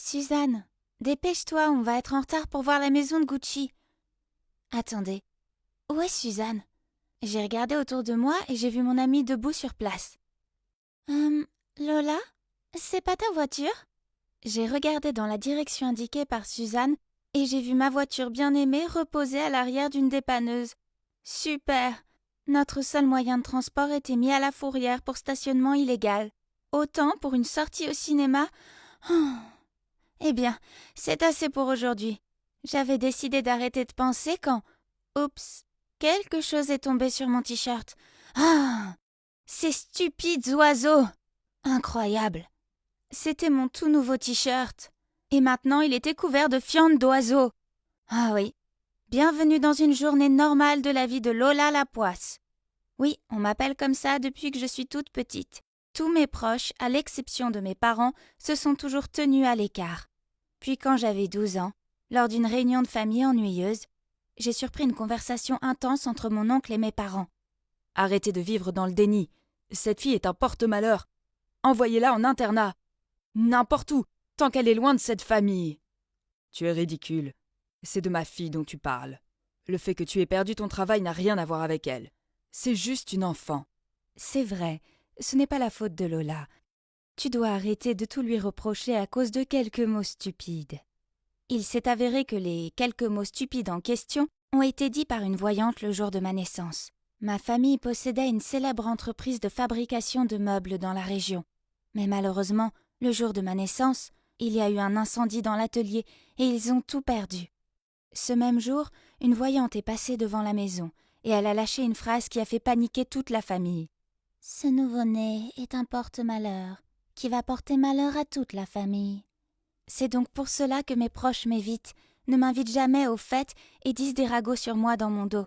Suzanne, dépêche-toi, on va être en retard pour voir la maison de Gucci. Attendez, où est Suzanne? J'ai regardé autour de moi et j'ai vu mon amie debout sur place. Lola? C'est pas ta voiture? J'ai regardé dans la direction indiquée par Suzanne et j'ai vu ma voiture bien-aimée reposer à l'arrière d'une dépanneuse. Super! Notre seul moyen de transport était mis à la fourrière pour stationnement illégal. Autant pour une sortie au cinéma. Oh. Eh bien, c'est assez pour aujourd'hui. J'avais décidé d'arrêter de penser quand... Oups! Quelque chose est tombé sur mon t-shirt. Ah! Ces stupides oiseaux! Incroyable! C'était mon tout nouveau t-shirt. Et maintenant, il était couvert de fientes d'oiseaux. Ah oui. Bienvenue dans une journée normale de la vie de Lola la poisse. Oui, on m'appelle comme ça depuis que je suis toute petite. Tous mes proches, à l'exception de mes parents, se sont toujours tenus à l'écart. Puis quand j'avais 12 ans, lors d'une réunion de famille ennuyeuse, j'ai surpris une conversation intense entre mon oncle et mes parents. Arrêtez de vivre dans le déni. Cette fille est un porte-malheur. Envoyez-la en internat. N'importe où, tant qu'elle est loin de cette famille. Tu es ridicule. C'est de ma fille dont tu parles. Le fait que tu aies perdu ton travail n'a rien à voir avec elle. C'est juste une enfant. C'est vrai, ce n'est pas la faute de Lola. Tu dois arrêter de tout lui reprocher à cause de quelques mots stupides. Il s'est avéré que les quelques mots stupides en question ont été dits par une voyante le jour de ma naissance. Ma famille possédait une célèbre entreprise de fabrication de meubles dans la région. Mais malheureusement, le jour de ma naissance, il y a eu un incendie dans l'atelier et ils ont tout perdu. Ce même jour, une voyante est passée devant la maison et elle a lâché une phrase qui a fait paniquer toute la famille. « Ce nouveau-né est un porte-malheur qui va porter malheur à toute la famille. » C'est donc pour cela que mes proches m'évitent, ne m'invitent jamais aux fêtes et disent des ragots sur moi dans mon dos.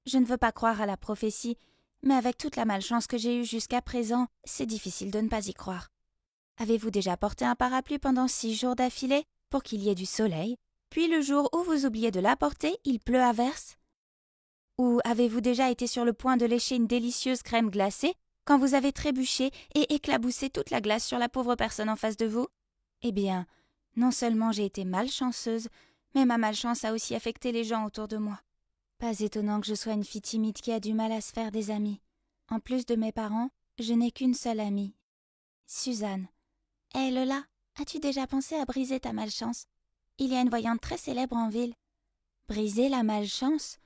Je ne veux pas croire à la prophétie, mais avec toute la malchance que j'ai eue jusqu'à présent, c'est difficile de ne pas y croire. Avez-vous déjà porté un parapluie pendant 6 jours d'affilée pour qu'il y ait du soleil, puis le jour où vous oubliez de l'apporter, il pleut à verse? Ou avez-vous déjà été sur le point de lécher une délicieuse crème glacée quand vous avez trébuché et éclaboussé toute la glace sur la pauvre personne en face de vous? Eh bien, non seulement j'ai été malchanceuse, mais ma malchance a aussi affecté les gens autour de moi. Pas étonnant que je sois une fille timide qui a du mal à se faire des amis. En plus de mes parents, je n'ai qu'une seule amie, Suzanne. Hé Lola, as-tu déjà pensé à briser ta malchance? Il y a une voyante très célèbre en ville. Briser la malchance?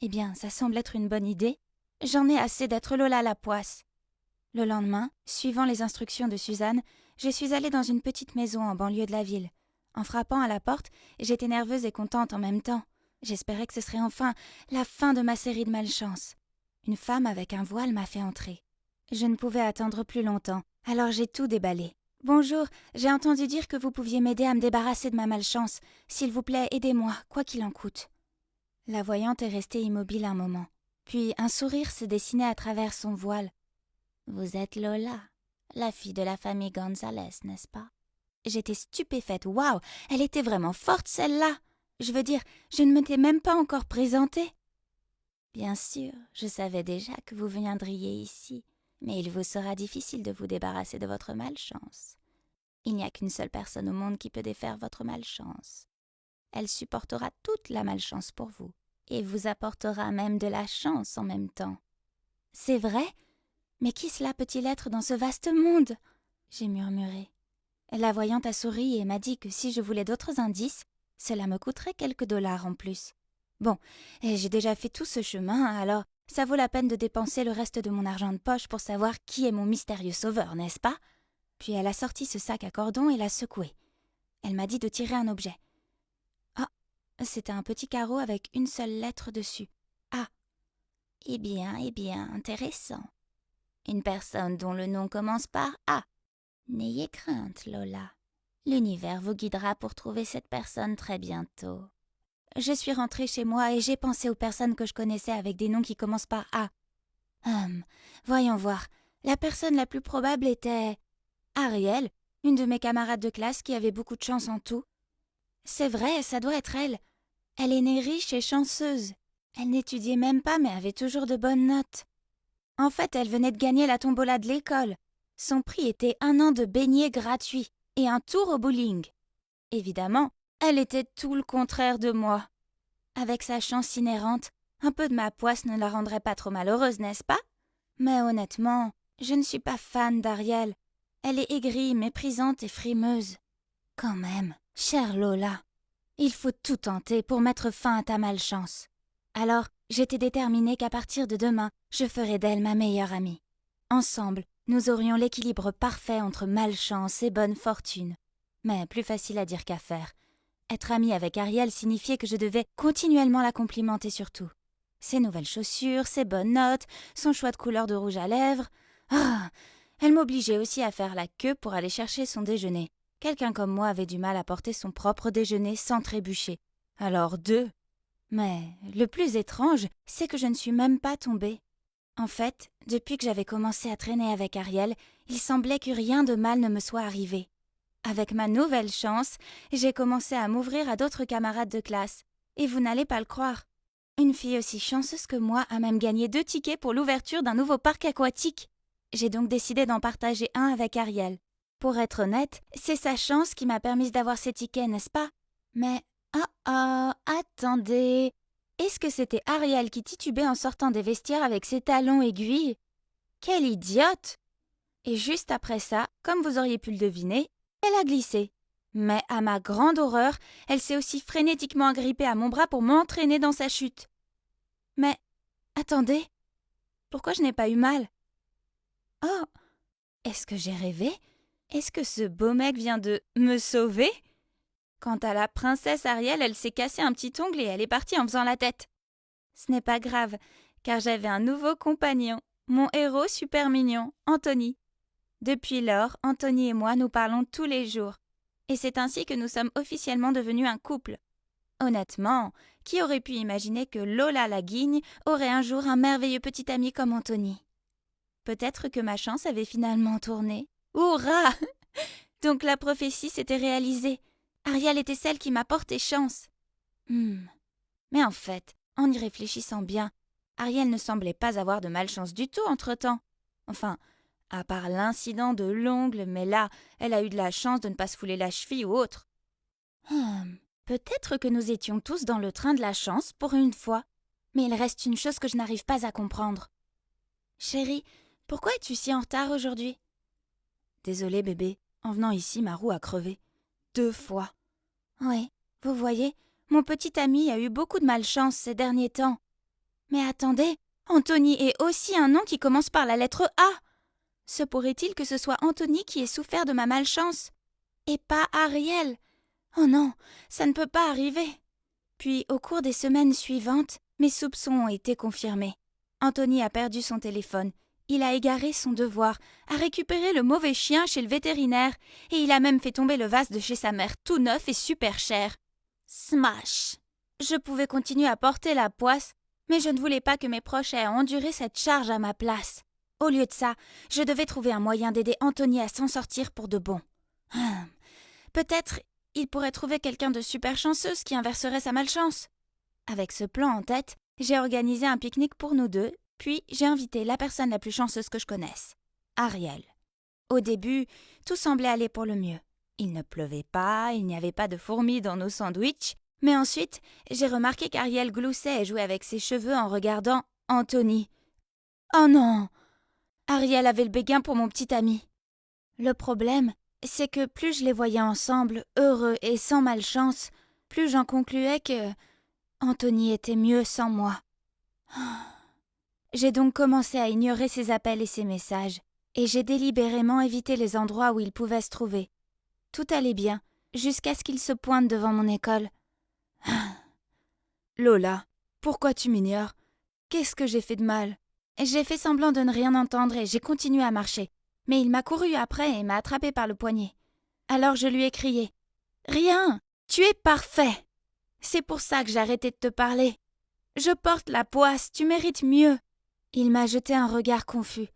Eh bien, ça semble être une bonne idée. J'en ai assez d'être Lola la poisse. Le lendemain, suivant les instructions de Suzanne, je suis allée dans une petite maison en banlieue de la ville. En frappant à la porte, j'étais nerveuse et contente en même temps. J'espérais que ce serait enfin la fin de ma série de malchance. Une femme avec un voile m'a fait entrer. Je ne pouvais attendre plus longtemps, alors j'ai tout déballé. « Bonjour, j'ai entendu dire que vous pouviez m'aider à me débarrasser de ma malchance. S'il vous plaît, aidez-moi, quoi qu'il en coûte. » La voyante est restée immobile un moment. Puis un sourire se dessinait à travers son voile. « Vous êtes Lola, la fille de la famille Gonzalez, n'est-ce pas ?» J'étais stupéfaite. Waouh, elle était vraiment forte, celle-là. Je veux dire, je ne m'étais même pas encore présentée. Bien sûr, je savais déjà que vous viendriez ici, mais il vous sera difficile de vous débarrasser de votre malchance. Il n'y a qu'une seule personne au monde qui peut défaire votre malchance. Elle supportera toute la malchance pour vous, et vous apportera même de la chance en même temps. C'est vrai? Mais qui cela peut-il être dans ce vaste monde? J'ai murmuré. La voyante a souri et m'a dit que si je voulais d'autres indices, cela me coûterait quelques dollars en plus. Bon, et j'ai déjà fait tout ce chemin, alors ça vaut la peine de dépenser le reste de mon argent de poche pour savoir qui est mon mystérieux sauveur, n'est-ce pas? Puis elle a sorti ce sac à cordon et l'a secoué. Elle m'a dit de tirer un objet. Ah, c'était un petit carreau avec une seule lettre dessus. Ah. Eh bien, intéressant. Une personne dont le nom commence par A. N'ayez crainte, Lola. L'univers vous guidera pour trouver cette personne très bientôt. Je suis rentrée chez moi et j'ai pensé aux personnes que je connaissais avec des noms qui commencent par A. Voyons voir. La personne la plus probable était Ariel, une de mes camarades de classe qui avait beaucoup de chance en tout. C'est vrai, ça doit être elle. Elle est née riche et chanceuse. Elle n'étudiait même pas mais avait toujours de bonnes notes. En fait, elle venait de gagner la tombola de l'école. Son prix était 1 an de beignets gratuits et un tour au bowling. Évidemment, elle était tout le contraire de moi. Avec sa chance inhérente, un peu de ma poisse ne la rendrait pas trop malheureuse, n'est-ce pas? Mais honnêtement, je ne suis pas fan d'Ariel. Elle est aigrie, méprisante et frimeuse. Quand même, chère Lola, il faut tout tenter pour mettre fin à ta malchance. Alors, j'étais déterminée qu'à partir de demain, je ferai d'elle ma meilleure amie. Ensemble, nous aurions l'équilibre parfait entre malchance et bonne fortune. Mais plus facile à dire qu'à faire. Être amie avec Ariel signifiait que je devais continuellement la complimenter sur tout. Ses nouvelles chaussures, ses bonnes notes, son choix de couleur de rouge à lèvres. Ah, elle m'obligeait aussi à faire la queue pour aller chercher son déjeuner. Quelqu'un comme moi avait du mal à porter son propre déjeuner sans trébucher. Alors deux. Mais le plus étrange, c'est que je ne suis même pas tombée. En fait, depuis que j'avais commencé à traîner avec Ariel, il semblait que rien de mal ne me soit arrivé. Avec ma nouvelle chance, j'ai commencé à m'ouvrir à d'autres camarades de classe. Et vous n'allez pas le croire. Une fille aussi chanceuse que moi a même gagné 2 tickets pour l'ouverture d'un nouveau parc aquatique. J'ai donc décidé d'en partager un avec Ariel. Pour être honnête, c'est sa chance qui m'a permise d'avoir ces tickets, n'est-ce pas? Mais, attendez. Est-ce que c'était Ariel qui titubait en sortant des vestiaires avec ses talons aiguilles? Quelle idiote! Et juste après ça, comme vous auriez pu le deviner, elle a glissé. Mais à ma grande horreur, elle s'est aussi frénétiquement agrippée à mon bras pour m'entraîner dans sa chute. Mais, attendez, pourquoi je n'ai pas eu mal? Oh, est-ce que j'ai rêvé? Est-ce que ce beau mec vient de me sauver? Quant à la princesse Ariel, elle s'est cassé un petit ongle et elle est partie en faisant la tête. Ce n'est pas grave, car j'avais un nouveau compagnon, mon héros super mignon, Anthony. Depuis lors, Anthony et moi nous parlons tous les jours. Et c'est ainsi que nous sommes officiellement devenus un couple. Honnêtement, qui aurait pu imaginer que Lola la guigne aurait un jour un merveilleux petit ami comme Anthony? Peut-être que ma chance avait finalement tourné. Hurrah! Donc la prophétie s'était réalisée. Ariel était celle qui m'a porté chance. Mais en fait, en y réfléchissant bien, Ariel ne semblait pas avoir de malchance du tout entre-temps. Enfin, à part l'incident de l'ongle, mais là, elle a eu de la chance de ne pas se fouler la cheville ou autre. Peut-être que nous étions tous dans le train de la chance pour une fois, mais il reste une chose que je n'arrive pas à comprendre. Chérie, pourquoi es-tu si en retard aujourd'hui? Désolée, bébé, en venant ici, ma roue a crevé. 2 fois. Oui, vous voyez, mon petit ami a eu beaucoup de malchance ces derniers temps. Mais attendez, Anthony est aussi un nom qui commence par la lettre A. Se pourrait-il que ce soit Anthony qui ait souffert de ma malchance? Et pas Ariel? Oh non, ça ne peut pas arriver. Puis, au cours des semaines suivantes, mes soupçons ont été confirmés. Anthony a perdu son téléphone. Il a égaré son devoir, a récupéré le mauvais chien chez le vétérinaire, et il a même fait tomber le vase de chez sa mère tout neuf et super cher. Smash! Je pouvais continuer à porter la poisse, mais je ne voulais pas que mes proches aient à endurer cette charge à ma place. Au lieu de ça, je devais trouver un moyen d'aider Anthony à s'en sortir pour de bon. Peut-être il pourrait trouver quelqu'un de super chanceuse qui inverserait sa malchance. Avec ce plan en tête, j'ai organisé un pique-nique pour nous deux, puis j'ai invité la personne la plus chanceuse que je connaisse, Ariel. Au début, tout semblait aller pour le mieux. Il ne pleuvait pas, il n'y avait pas de fourmis dans nos sandwichs, mais ensuite, j'ai remarqué qu'Ariel gloussait et jouait avec ses cheveux en regardant Anthony. Oh non! Ariel avait le béguin pour mon petit ami. Le problème, c'est que plus je les voyais ensemble, heureux et sans malchance, plus j'en concluais que Anthony était mieux sans moi. J'ai donc commencé à ignorer ses appels et ses messages, et j'ai délibérément évité les endroits où il pouvait se trouver. Tout allait bien, jusqu'à ce qu'il se pointe devant mon école. Lola, pourquoi tu m'ignores? Qu'est-ce que j'ai fait de mal? J'ai fait semblant de ne rien entendre et j'ai continué à marcher. Mais il m'a couru après et m'a attrapé par le poignet. Alors je lui ai crié « Rien! Tu es parfait! C'est pour ça que j'ai arrêté de te parler. Je porte la poisse, tu mérites mieux. » Il m'a jeté un regard confus.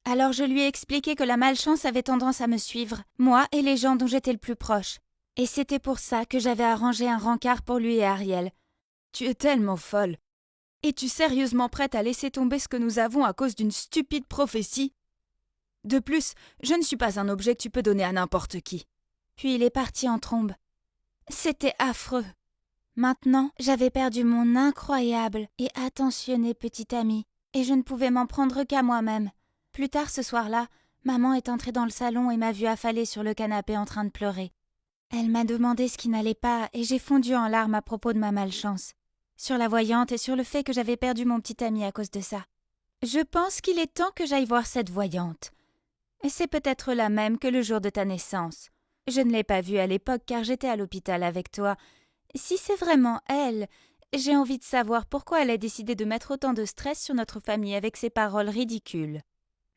Alors je lui ai expliqué que la malchance avait tendance à me suivre, moi et les gens dont j'étais le plus proche. Et c'était pour ça que j'avais arrangé un rencard pour lui et Ariel. Tu es tellement folle. Es-tu sérieusement prête à laisser tomber ce que nous avons à cause d'une stupide prophétie? De plus, je ne suis pas un objet que tu peux donner à n'importe qui. Puis il est parti en trombe. C'était affreux. Maintenant, j'avais perdu mon incroyable et attentionné petit ami, et je ne pouvais m'en prendre qu'à moi-même. Plus tard ce soir-là, maman est entrée dans le salon et m'a vue affalée sur le canapé en train de pleurer. Elle m'a demandé ce qui n'allait pas, et j'ai fondu en larmes à propos de ma malchance, sur la voyante et sur le fait que j'avais perdu mon petit ami à cause de ça. Je pense qu'il est temps que j'aille voir cette voyante. C'est peut-être la même que le jour de ta naissance. Je ne l'ai pas vue à l'époque car j'étais à l'hôpital avec toi. Si c'est vraiment elle, j'ai envie de savoir pourquoi elle a décidé de mettre autant de stress sur notre famille avec ses paroles ridicules.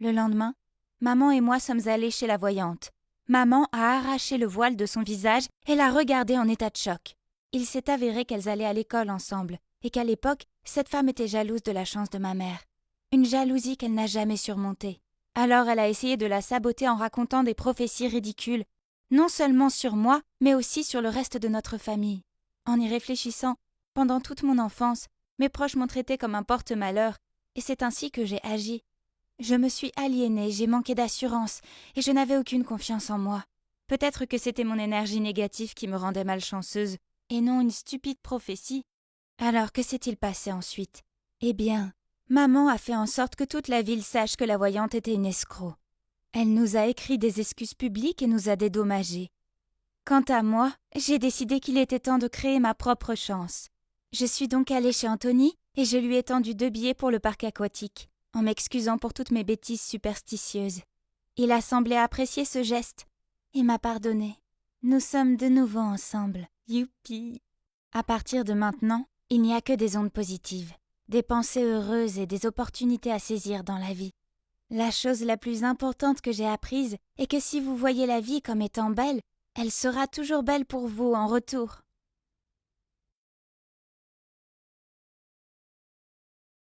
Le lendemain, maman et moi sommes allés chez la voyante. Maman a arraché le voile de son visage et l'a regardée en état de choc. Il s'est avéré qu'elles allaient à l'école ensemble et qu'à l'époque, cette femme était jalouse de la chance de ma mère. Une jalousie qu'elle n'a jamais surmontée. Alors elle a essayé de la saboter en racontant des prophéties ridicules, non seulement sur moi, mais aussi sur le reste de notre famille. En y réfléchissant, pendant toute mon enfance, mes proches m'ont traité comme un porte-malheur, et c'est ainsi que j'ai agi. Je me suis aliénée, j'ai manqué d'assurance, et je n'avais aucune confiance en moi. Peut-être que c'était mon énergie négative qui me rendait malchanceuse, et non une stupide prophétie. Alors que s'est-il passé ensuite? Eh bien, maman a fait en sorte que toute la ville sache que la voyante était une escroc. Elle nous a écrit des excuses publiques et nous a dédommagés. Quant à moi, j'ai décidé qu'il était temps de créer ma propre chance. Je suis donc allée chez Anthony et je lui ai tendu 2 billets pour le parc aquatique, en m'excusant pour toutes mes bêtises superstitieuses. Il a semblé apprécier ce geste et m'a pardonné. Nous sommes de nouveau ensemble. Youpi! À partir de maintenant, il n'y a que des ondes positives, des pensées heureuses et des opportunités à saisir dans la vie. La chose la plus importante que j'ai apprise est que si vous voyez la vie comme étant belle, elle sera toujours belle pour vous en retour.